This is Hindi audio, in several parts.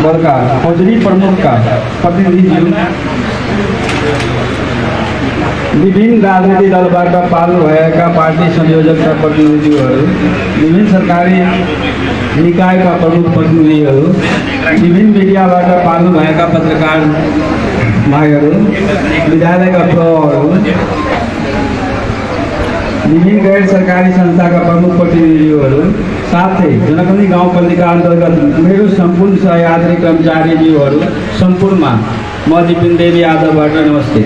बड़का फौजरी प्रमुख का प्रतिनिधि, विभिन्न राजनीतिक दलबाट पाल्नु भएका पार्टी संयोजक का प्रतिनिधिहरू, विभिन्न सरकारी निकायका प्रमुख प्रतिनिधिहरू, विभिन्न मिडियाबाट पाल्नु भएका पत्रकार भाइहरू, विद्यालयका प्रवक्ताहरू, विभिन्न गैर सरकारी संस्थाका प्रमुख प्रतिनिधिहरू, साथै जनकनी गाउँपालिका अन्तर्गत मेरो सम्पूर्ण सहयात्री कर्मचारीज्यूहरू सम्पूर्णमा म दिपिन देवी यादवबाट नमस्ते।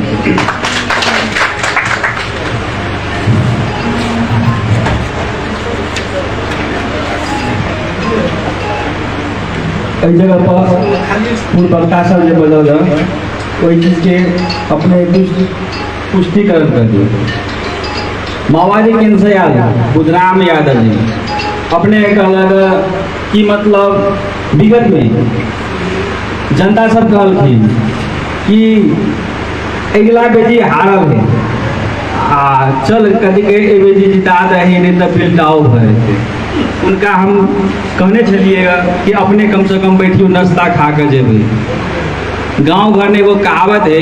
कई जगह पर पूर्व वक्ता सब जो बोला कोई चीज़ के अपने पुष्टिकरण कर दिए। माओवादी केंद्र से यादव बुधराम यादव जी अपने कहलक कि मतलब विगत में जनता सब कहलखिन कि अगला बेटी हारल है चल कभी के बेटी जिता दही नहीं तो फिर दाव भरे। उनका हम कहने चलिएगा कि अपने कम से कम बैठियो नाश्ता खा कर जेबे। गांव घर में वो कहावत है,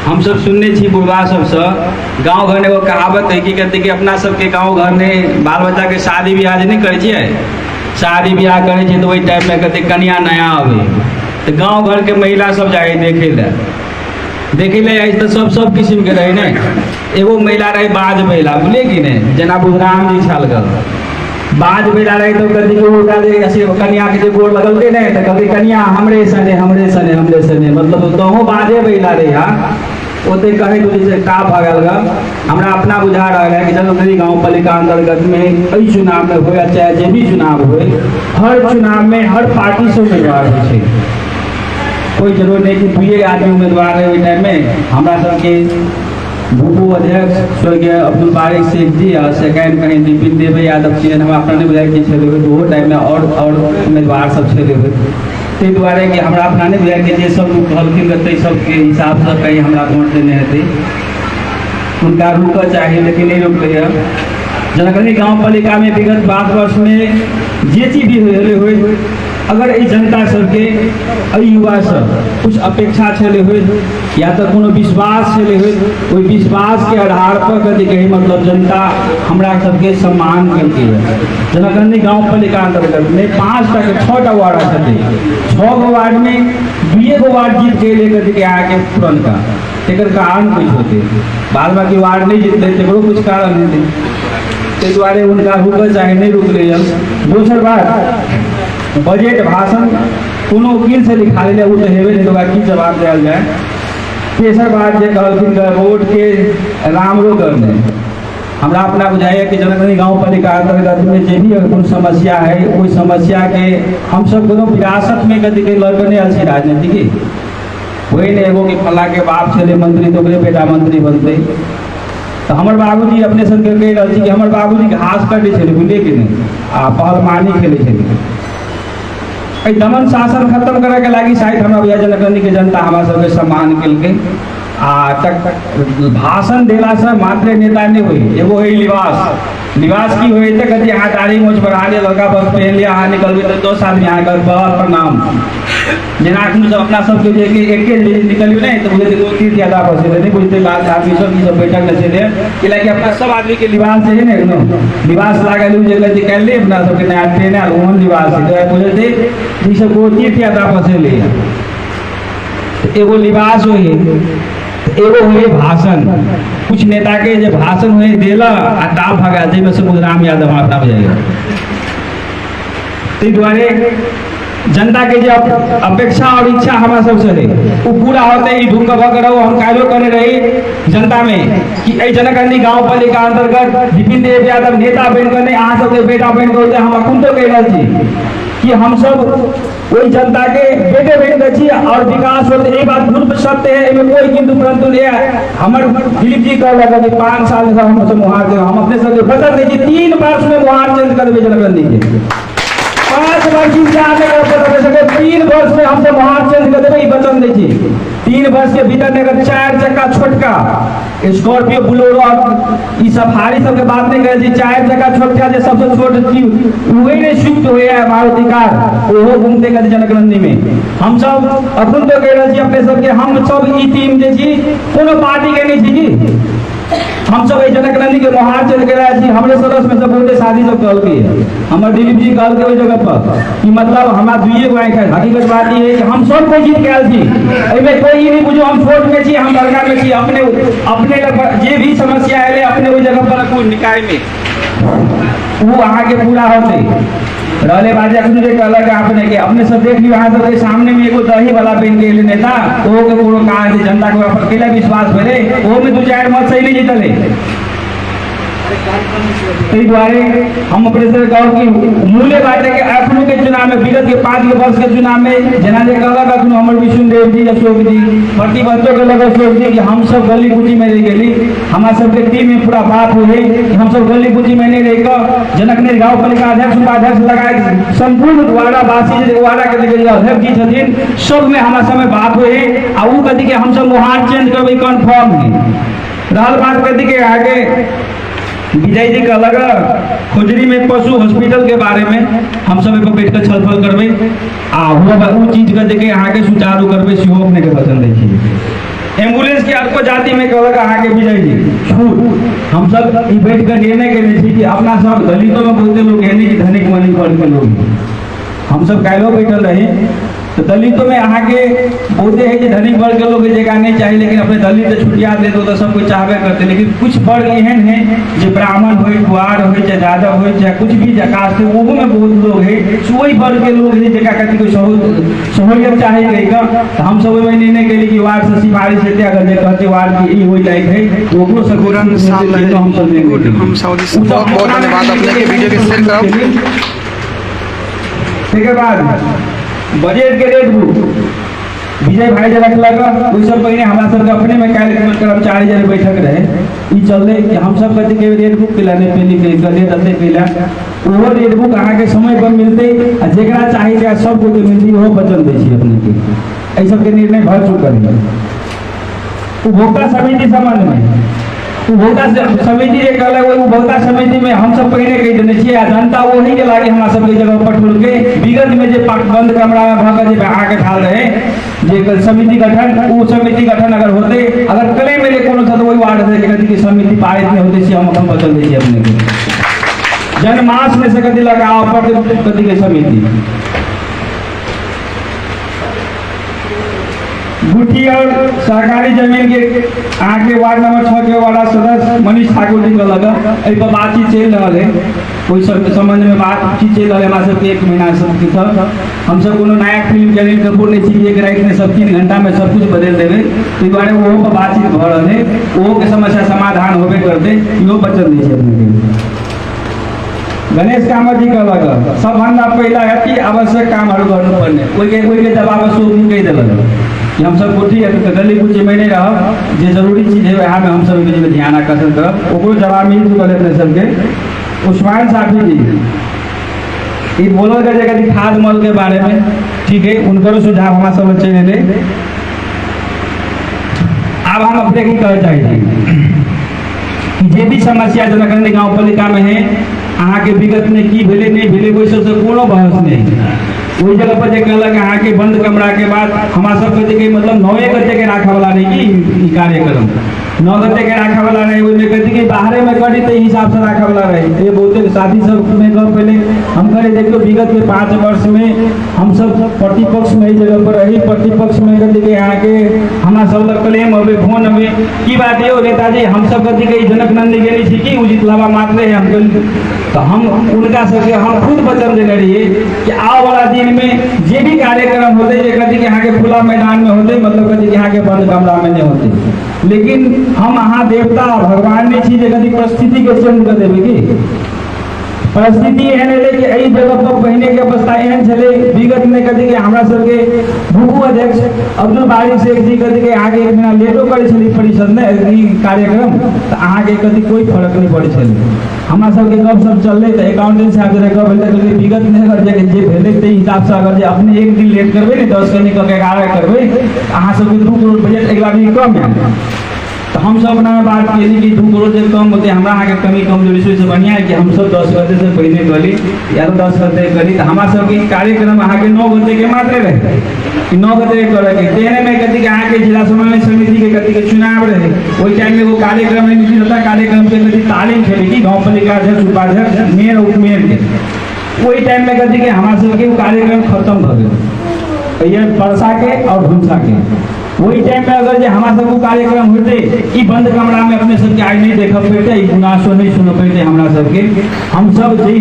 हम सब सुनने छी बुढ़वा सबसे, गांव घर में वो कहावत है कि कहते कि अपना सबके गांव घर में बाल बच्चा के शादी ब्याह नहीं करे छिए, शादी ब्याह करे छी तो वही टाइम में कहते कन्या नया आवे तो गांव घर के महिला सब जाए देखे ले आई तो सब किस्म के रहे ना। एगो महिला रहे बाज महिला बोले कि नहीं, जना बुधराम जी छाल कर बाज महिला रहे तो कभी ऐसे कन्या के गोर लगलते नहीं तो कभी कन्या हमरे सने मतलब दोनों बाजे महिला रहे यहाँ ओते कहे तो जैसे का भगल गा हमरा अपना बुझा रहा है कि जनकनी गाँव पालिका अंतर्गत में कई चुनाव में हो चाहे जो भी चुनाव हो, हर चुनाव में हर पार्टी से उम्मीदवार हो, कोई जरूर नहीं कि दुए आदमी उम्मीदवार है। टाइम में हमारा सबके भूपू अध्यक्ष स्वर्गीय अब्दुल बारिक शेख जी और सेकेंड कहीं दिपिन देव यादव जी हम अपना नहीं बुझाए कि छे वो टाइम में और उम्मीदवार सब छे ते दुआरे कि हमरा अपना नहीं बुझाए कि सब लोग कहलखिन करते सबके हिसाब से कहीं हमरा वोट देने हेतै उनका रुक चाहिए लेकिन नहीं रुक रही है। जनकनी गाँव पालिका में विगत 5 वर्ष में जे चीज भी हुए अगर ये जनता सबके युवा सब कुछ अपेक्षा चले हुए या तो कोनो विश्वास चले हुए कोई विश्वास के आधार पर कभी कहीं मतलब जनता हमरा सबके सम्मान करती है। जनकनी गाँव पालिका अंतर्गत में 5 के 6 वार्ड छे, 6 वार्ड में 2 वार्ड जीत के लेकर के आके तुरंत का एक कारण कुछ होते बाल बाकी वार्ड नहीं जीतते तो कुछ कारण नहीं थे द्वारे उनका रुक चाहे नहीं रुक रही है। दूसरी बात बजट भाषण कोनो वकील से लिखा ले वो तो हेबे नहीं होगा कि जवाब दिया जाए। तेसर बात जो कहलखिन वोट के रामरो करने हमरा अपना बुझाइए कि जनकनी गाँव पालिका अंतर्गत में जो भी कोई समस्या है कोई समस्या के हम सब दोनों विरासत में कभी कहीं लड़ने अच्छी राजनीति वही नहीं एगो कि फला के बाप चले मंत्री तो बेटा मंत्री बनते तो हमारे बाबूजी अपने सब कह रही कि हमारे बाबूजी घास काटे छे बुझे कि नहीं पहलवानी खेले छे। दमन शासन खत्म करे के लगी शायद हमरा भैया जनकनी के जनता हमारा सबके सम्मान के भाषण देला से मात्र नेता नहीं हुई एगो है लिबास की हुई तो कभी यहाँ दाढ़ी मूछ बढ़ा लिया लड़का बस पहन लिया यहाँ निकल गए तो 2 आदमी यहाँ कर प्रणाम जना सब अपना सबके एक निकलियो नहीं तो मुझे 2-3 ज्यादा बसे नहीं बुझते बात आदमी सब बैठक न चले कि अपना सब आदमी के लिबास है ना लिबास लागल जे कह ले अपना सबके नया ट्रेन है ओहन लिबास है तो बुझते ई सब 2-3 ज्यादा बसे ले एगो लिबास हो एगो हुए भाषण कुछ नेता के जो भाषण हुए देला आ ताप भगा जे में से बुधराम यादव आता हो जाएगा। ते द्वारे जनता के जो अपेक्षा और इच्छा हमारा सबसे रही वो पूरा होते ही ढूंढ भगड़ो हम कालो करने रही जनता में कि जनकनी गाँव पालिका अंतर्गत दिपिन देव यादव नेता बन कर नहीं अहाँ सबके बेटा बन कर हम अखुन तो कह रहे कि हम सब वही जनता के बेटे बन गए और विकास होते एक बात भूल सकते हैं इनमें कोई किंतु परंतु नहीं हमारे दिलीप जी कह लगा कि 5 साल से हम सब मुहार हम अपने सब बदल दीजिए 3 बार उसमें मुहार चेंज कर दे जनकनी के 5 5 वर्ष इंतजार नहीं कर सके 3 वर्ष में हमसे मोहार चेंज कर देवे वचन दै छी 3 वर्ष के भीतर में अगर 4 चक्का छोटका स्कॉर्पियो बोलेरो और ई सफारी सब के बात नहीं करे छी 4 चक्का छोटका जे सबसे छोट चीज उहे ने स्विफ्ट होए है मारुति कार ओहो घूमते कर जनकनंदी में हम सब अपन तो कह रहे छी अपने सब के हम सब ई टीम जे छी कोनो पार्टी के नहीं छी जी हम सब जनकनंदी के मोहार चल के रहे छी हमरे सदस्य में सब बोलते शादी सब कल के हमर दिलीप जी कल के ओई जगह पर कि मतलब हमरा दुइये गो आंख है हकीकत बात ई है कि हम सब कोई जीत के आल छी एमे कोई नहीं बुझो हम छोट में छी हम बड़का में छी अपने अपने जे भी समस्या आले अपने ओई जगह पर कोई निकाय में वो आगे के पूरा होते रहले बाजे अखन जे कहलक आपने के अपने सब देख लियो अहाँ सब के सामने में एगो दही वाला बन के नेता ओ के कोनो कहा जे जनता के ऊपर केला विश्वास भेले ओ में 2-4 मत सही नहीं जीतले तई द्वारे हम अपने से गांव की मूल्य बाटे के अखनो के चुनाव में विगत के 5 वर्ष के चुनाव में जना जे कहलक अखनो हमर विष्णु देव जी अशोक जी प्रतिबंधों के लगे अशोक जी कि हम सब गली कुची में रह गेली हमरा सब के टीम में पूरा बात हुए कि हम सब गली कुची में नहीं रह के जनकनंदी गांव पालिका अध्यक्ष उपाध्यक्ष लगाए संपूर्ण द्वारा वासी जे वारा के देखिए अध्यक्ष जी छथिन सब में हमरा समय बात हुए आ उ कथि के हम सब मोहार चेंज करबे कंफर्म है रहल बात कथि के आगे विजय जी का लगा खोजरी में पशु हॉस्पिटल के बारे में हम सब पे बैठ कर छलफल करबे आ हुआ उ चीज के देखे यहाँ के सुचारू करबे सेहो अपने के वचन दै छी एम्बुलेंस के अर्को जाति में कहलक अहाँ के विजय जी छूट हम सब ई बैठ कर निर्णय केने छी कि अपना सब दलितों में बहुते लोग है नहीं कि धनिक मनी वर्ग के लोग हम सब काल्हो बैठल रहे तो दलितों में अहाँ के बहुते है कि धनिक वर्ग के लोग जगह नहीं चाहिए लेकिन अपने दलित से छुटिया दे दो तो सब कोई चाहबे करते लेकिन कुछ वर्ग एहन है जो ब्राह्मण हो कुआर हो चाहे यादव हो चाहे कुछ भी कास्ट है वो में बहुत लोग है वही वर्ग के लोग है जगह कहती कोई सहूलियत चाहे गई का तो हम सब में निर्णय के लिए कि वार्ड से सिफारिश देते अगर जे कहते वार्ड की ई होई लायक है तो ओकरो से गुरन हम सब देंगे हम सऊदी से बहुत धन्यवाद अपने के वीडियो के शेयर करो ठीक है बाद बजट के रेट बुक विजय भाई जे रखलक ओइ सब पहले हमरा सब अपने में कैलकुलेट कर्मचारी जे बैठक रहे ई चलले कि हम सब कथि के रेट बुक केला ने पेली के गले दते केला ओहो रेट बुक अहाँ के समय पर मिलते आ जेकरा चाहिए जे सब को मिलती हो वचन दै छी अपने के एहि सब के निर्णय भर चुकल है उपभोक्ता समिति संबंध में उपभोक्ता समिति जे कहले वो उपभोक्ता समिति में हम सब पहले कह देने छियै आ जनता वही के लागे हमरा सब के जगह पर ठुल के विगत में जे बंद कमरा में भग जे बहा के ठाल रहे जे समिति गठन वो समिति गठन अगर होते अगर कले मेरे कोनो था तो वही वार्ड से कथि की समिति पारित में होते छी हम अपन बदल दै छी अपने के जनमास में से कथि लगाओ पर कथि के समिति गुठी और सरकारी जमीन के आगे वार्ड नंबर 6 के वार्ड सदस्य मनीष ठाकुर जी का लगा एहि पर बातचीत चल रहा है कोई सब संबंध में बातचीत चल रहा है हमारे सबके 1 महीना सब की सब हम सब कोनो नया फिल्म अनिल कपूर नहीं छी एक रात में सब 3 घंटा में सब कुछ बदल देवे ताहि दुआरे वो पर बातचीत भ रहा है वो के समस्या समाधान होबे करते इहो वचन दै छी अपने के गणेश कामत जी का लगा सब भंडा पहला अति आवश्यक काम गर्नु पर्ने कोई के जवाब सोच नहीं कह देलक कि हम सब कोठी गली कुछ में नहीं रह जे जरूरी चीज है वहाँ में हम सब में ध्यान आकर्षण करब ओकरो जवाब मिल चुकल अपने सबके उस्मान साफी जी ई बोलल गए जगह खाद मल के बारे में ठीक है उनकर सुझाव हमारा सब चले ले अब हम अपने की कह चाहिए कि जे भी समस्या जनकनंदी गाँव पालिका में है अहाँ के विगत में की भेले नहीं भेले वही सबसे कोनो बहस नहीं वही जगह पर कहलक अहाँ के बंद कमरा के बाद हमारा सब कहते मतलब 9 गते के राखे वाला नहीं कि कार्यक्रम 9 गते के राखे वाला रहे ओहिमे कहते कि बाहरे में करी तो हिसाब से राखे वाला रहे ये बहुते शादी सब में कह पहले हम कहे देखियो विगत के 5 वर्ष में हम सब प्रतिपक्ष में इस जगह पर रही प्रतिपक्ष में कहते कि यहाँ के हमारा सब क्लेम हवे फोन हवे की बात ये नेताजी हम सब कहते कि जनकनंदी गेली छी कि उचित लावा मात्र है हम तो हम उनका सबके हम खुद वचन देने रहिए कि आओ वाला दिन में जे भी कार्यक्रम होते जे कहते कि यहाँ के खुला मैदान में होते मतलब कहते कि यहाँ के बंद कमरा में नहीं होते लेकिन हम अहाँ देवता भगवान ने चीज कहते परिस्थिति के चेंज कर देवे की परिस्थिति एहन है कि एहि जगह पर पहिने के अवस्था एहन छले विगत में कथी के हमरा सबके भूपू अध्यक्ष अब्दुल बारी शेख जी कथी के आगे एक महीना लेटो करे छली परिषद में ई कार्यक्रम तो अहाँ के कथी कोई फर्क नहीं पड़े छले हमरा सबके गप सब चलले तो अकाउंटेंट साहब जरे गप भेल त विगत में अगर जे भेले ते हिसाब से अगर जे अपने एक दिन लेट करबे ने 10 कनी क के 11 करबे अहाँ सबके 2 करोड़ बजट अगला दिन कम है तो हम सब अपना बात केली कि 2 करोड़ से कम होते हमरा अहाँ के कमी कमजोरी से बढ़िया है कि हम सब 10 गते से पहले करी या 10 गते करी तो हमरा सब के कार्यक्रम अहाँ के 9 गते के मात्र रहे कि 9 गते करे के तेने में कथी के अहाँ के जिला समन्वय समिति के कथी के चुनाव रहे ओई टाइम में वो कार्यक्रम में मिली होता कार्यक्रम के कथी तालीम खेली की गांव पालिका अध्यक्ष उपाध्यक्ष मेयर उपमेयर के ओई टाइम में कथी के हमरा सब के कार्यक्रम खत्म भ गेल ये वर्षा के और भूसा के वही टाइम में अगर जे हमारा सब कार्यक्रम होते ई बंद कमरा में अपने सबके आज नहीं देख पेटे ई गुनासो नहीं सुन पेटे हमरा सबके हम सब जे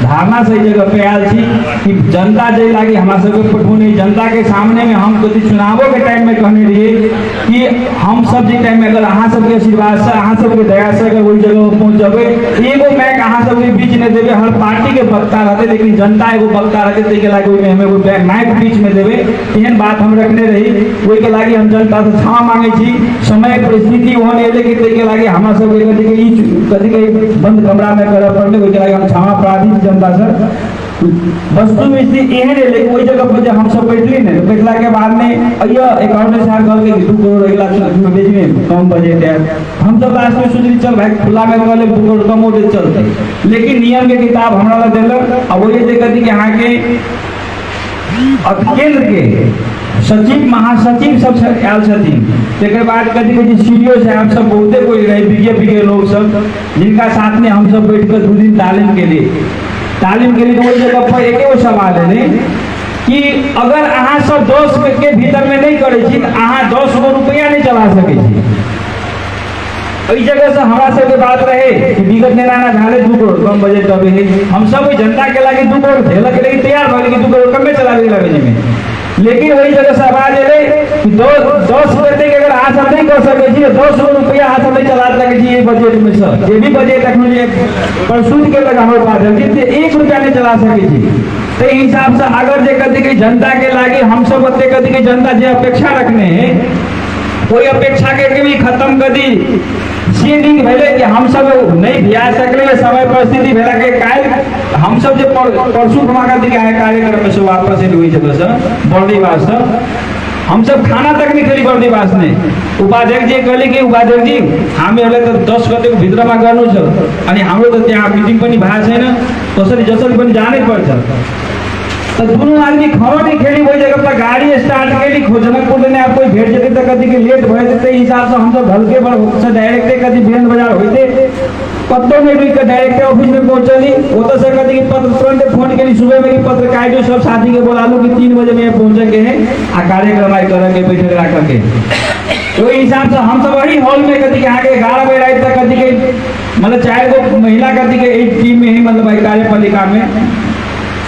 धारणा से जगह पे आयल छी कि जनता जे लागी हमरा सबके पठू नहीं जनता के सामने में हम कभी चुनावों के टाइम में कहने रहिए कि हम सब जे टाइम में अगर अहाँ सबके आशीर्वाद से अहाँ सबके दया से अगर वही जगह पहुंच जाबे एगो मैक अहाँ सबके बीच में देबे हर पार्टी के वक्ता रहते लेकिन जनता एगो वक्ता रहते ते के लागी ओइ में हमें एगो मैक बीच में देबे एहन बात हम रखने रही ओइ के लागी हम जनता से क्षमा मांगे छी समय परिस्थिति होने लेकिन ते के लागी हमरा सब कथी के बंद कमरा में करे पड़ले ओइ के लागी हम क्षमा प्रार्थी जनता से वस्तु में स्थिति एहन है लेकिन वही जगह पर जब हम सब बैठली ने बैठला के बाद में अय्या अकाउंट साहब कहल के 2 करोड़ अगला में बेचने कम बजट है हम तो लास्ट में सोचली चल भाई खुला में कहले 2 करोड़ कम होते चलते लेकिन नियम के किताब हमरा ला देलक अब वही जे कथी के यहाँ के केंद्र के सचिव महासचिव सब आयल छथिन तेकर बाद कथी के सीडीओ साहब सब बहुते कोई रहे बीजेपी के लोग सब जिनका साथ में हम सब बैठ कर 2 दिन तालीम के लिए तो वही जगह पर एकेगो सवाल है कि अगर अहाँ सब 10 के भीतर में नहीं करे छी अहाँ 10 गो रुपया नहीं चला सके छी इस जगह से हमारा सबके बात रहे कि विगत में ना झाले 2 करोड़ कम बजट अबे है हम सब जनता के लागे 2 करोड़ झेलक के लिए तैयार भले कि 2 करोड़ कम में चलावे लगे में लेकिन वही जगह से आवाज है कि 10 गते के अगर आज हम नहीं कर सके छी 10 रुपया हाथ में चला सके छी ये बजट में सब जे भी बजट रखने जे प्रसूत के लगा हो बात है कि 1 रुपया नहीं चला सके छी तो हिसाब से अगर जे कथी के जनता के लागे हम सब ओते कथी के जनता जे अपेक्षा रखने कोई अपेक्षा के भी खत्म कर दी सीडिंग भेले कि हम सब नहीं भिया सकले समय परिस्थिति भेला के काल हम सब जे परसु हमारा दिखा है कार्यक्रम में से वापस हुई जगह से बर्दीवास से हम सब खाना तक नहीं खेली बर्दीवास ने उपाध्यक्ष जी कहले कि उपाध्यक्ष जी हमें हले तो 10 गते को भीतर में गर्नु छ अनि हाम्रो त त्यहाँ मिटिङ पनि भा छैन कसरी जसरी पनि जानै पर्छ तो दोनों आदमी खबर नहीं खेली वही जगह पर गाड़ी स्टार्ट केली जनकपुर ने आप कोई भेट जेते तो कथी के लेट भए जेते हिसाब से हम सब ढलके पर डायरेक्ट कथी बीरन बाजार होते कतो में रुक के डायरेक्ट ऑफिस में पहुंचली ओतो से कथी के पत्र तुरंत फोन केली सुबह में कि पत्र काटो सब साथी के बोलालू कि 3 बजे में पहुंचे के है आ कार्यक्रम आई करे के बैठक रख के तो हिसाब से हम सब वही हॉल में कथी के आगे 11 बजे रात तक कथी के मतलब 4 गो महिला कथी के एक टीम में ही मतलब कार्यपालिका में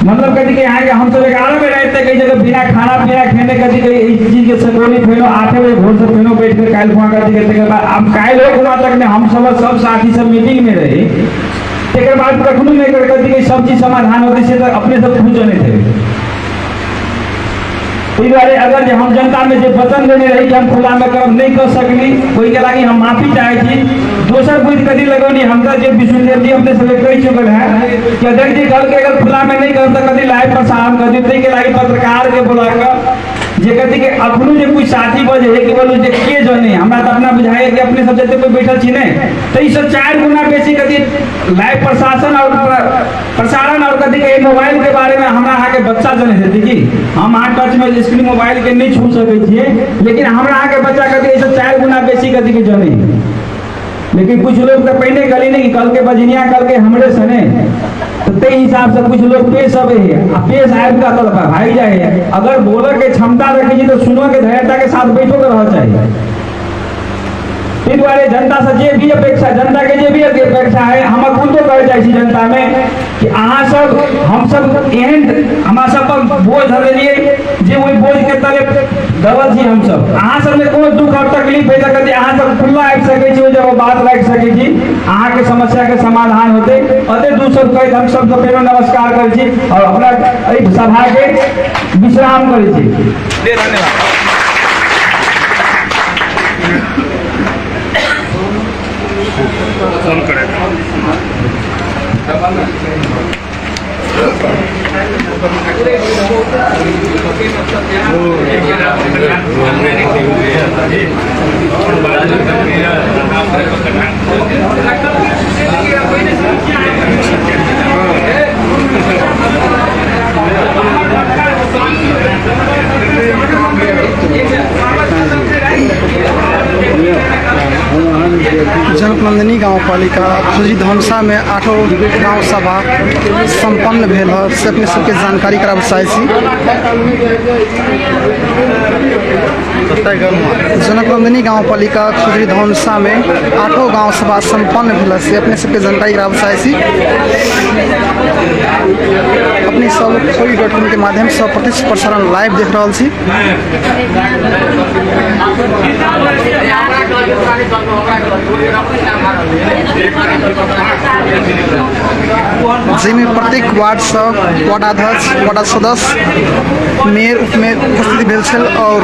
मतलब कथी के यहाँ के हम सब 11 बजे रात तक जगह बिना खाना पीना खेने कथी के इस चीज के सकोली फेनो 8 बजे भोर से फेनो बैठ कर काल हुआ कथी के बाद अब काल हो हुआ तक ने हम सब साथी सब मीटिंग में रहे तेकर बाद कखनो में कथी के सब चीज समाधान होते से तो अपने सब खुद जाने थे इस बारे अगर हम जनता में जो वचन देने रही कि हम खुला में काम नहीं कर सकली कोई के लागी हम माफी चाहे थी दोसर बुझ कदी लगौनी हमरा जे विष्णुदेव जी अपने से कह चुकल है कि अध्यक्ष जी कल के अगर खुला में नहीं कर तो कदी लाइव प्रसारण कर दी के लागी पत्रकार के बुलाकर जे कथी के अखनो जे कुछ साथी बजे है कि बोलू जे के जने हमरा त अपना बुझाए कि अपने सब जते कोई बैठल छी ने तो ई सब 4 गुना बेसी कथी लाइव प्रशासन और प्रसारण और कथी के मोबाइल के बारे में हमरा आके बच्चा जने है कि हम आ टच में स्क्रीन मोबाइल के नहीं छू सके छिए लेकिन हमरा आके बच्चा कथी ई सब 4 गुना बेसी कथी के जने लेकिन कुछ लोग तो पहले गली नहीं कल के बजनिया कल के हमरे सने तो ते हिसाब से कुछ लोग पेश अबे है पेश आयब का तलबा भाई जाए अगर बोले के क्षमता रखी तो सुनो के धैर्यता के साथ बैठो के रह चाहिए इस बारे जनता से जे भी अपेक्षा जनता के जे भी अपेक्षा है हम खुद तो कर चाहिए जनता में कि अहाँ सब हम सब एहन हमारा सब पर बोझ धरे लिए जे वही बोझ के तले दबल छी हम सब अहाँ सब में कोनो दुख और तकलीफ है सकत अहाँ सब खुला आबि सकै छी जब बात राखि सकै छी अहाँ के समस्या के समाधान होते अते दूसर कहै हम सब पहले नमस्कार करै छी और अपना एहि सभा के विश्राम करै छी धन्यवाद। जनकनंदिनी गाँव पालिका खुजरी धनसा में 8ठो गाँव सभा संपन्न भेल है से अपने सबके जानकारी कराब चाहै छी। जनकनंदिनी गाँव पालिका खुजरी धनसा में 8ठो गाँव सभा संपन्न भेल से अपने सबके जानकारी कराब चाहै छी। अपनी सब खोई.com के माध्यम से प्रत्यक्ष प्रसारण लाइव देख रहा छी। जिसमें प्रत्येक वार्ड से वार्डाध्यक्ष वार्ड सदस्य मेयर उपमेयर उपस्थिति भेल छल और